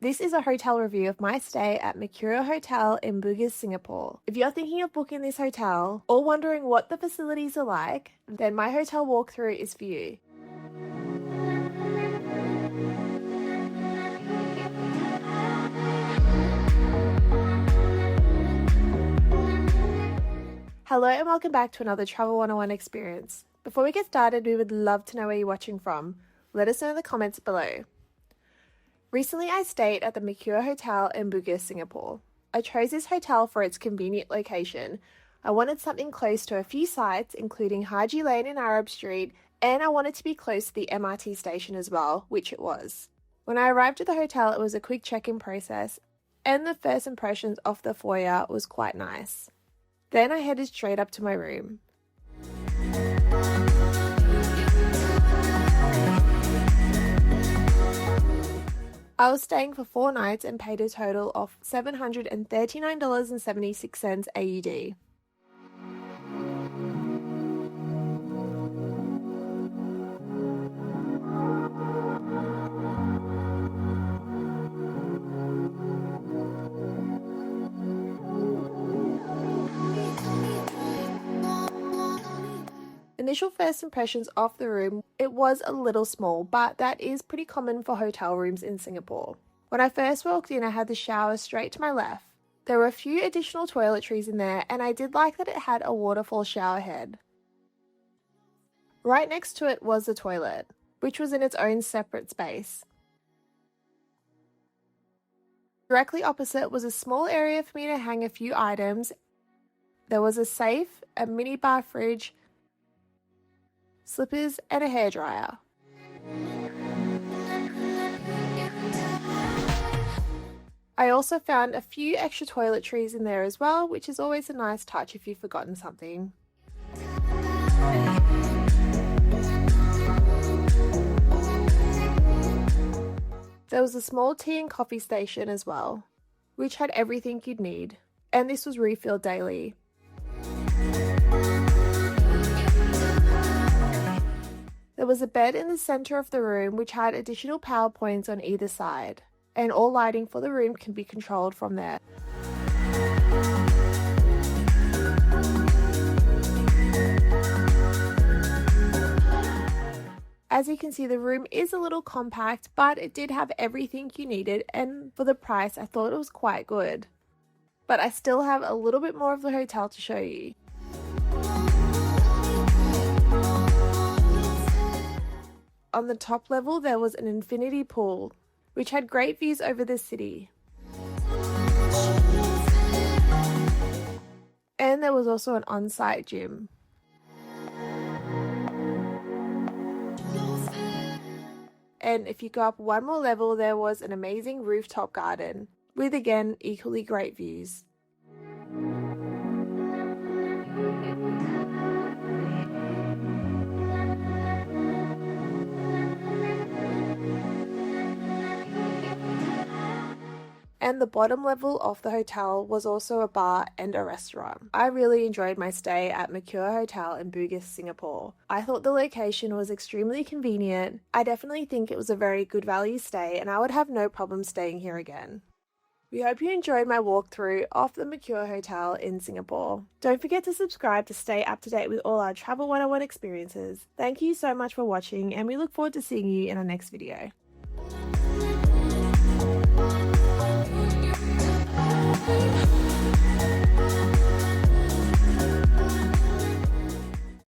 This is a hotel review of my stay at Mercure Hotel in Bugis, Singapore. If you're thinking of booking this hotel or wondering what the facilities are like, then my hotel walkthrough is for you. Hello and welcome back to another Travel 101 experience. Before we get started, we would love to know where you're watching from. Let us know in the comments below. Recently, I stayed at the Mercure Hotel in Bugis, Singapore. I chose this hotel for its convenient location. I wanted something close to a few sites, including Haji Lane and Arab Street, and I wanted to be close to the MRT station as well, which it was. When I arrived at the hotel, it was a quick check-in process, and the first impressions of the foyer was quite nice. Then I headed straight up to my room. I was staying for 4 nights and paid a total of $739.76 AUD. Initial first impressions of the room, it was a little small, but that is pretty common for hotel rooms in Singapore. When I first walked in, I had the shower straight to my left. There were a few additional toiletries in there, and I did like that it had a waterfall shower head. Right next to it was the toilet, which was in its own separate space. Directly opposite was a small area for me to hang a few items. There was a safe, a minibar fridge, slippers, and a hairdryer. I also found a few extra toiletries in there as well, which is always a nice touch if you've forgotten something. There was a small tea and coffee station as well, which had everything you'd need, and this was refilled daily. There was a bed in the center of the room which had additional power points on either side, and all lighting for the room can be controlled from there. As you can see, the room is a little compact, but it did have everything you needed, and for the price I thought it was quite good. But I still have a little bit more of the hotel to show you. On the top level, there was an infinity pool, which had great views over the city. And there was also an on-site gym. And if you go up one more level, there was an amazing rooftop garden, with again, equally great views. And the bottom level of the hotel was also a bar and a restaurant. I really enjoyed my stay at Mercure Hotel in Bugis, Singapore. I thought the location was extremely convenient. I definitely think it was a very good value stay, and I would have no problem staying here again. We hope you enjoyed my walkthrough of the Mercure Hotel in Singapore. Don't forget to subscribe to stay up to date with all our Travel 101 experiences. Thank you so much for watching, and we look forward to seeing you in our next video. We'll be right back.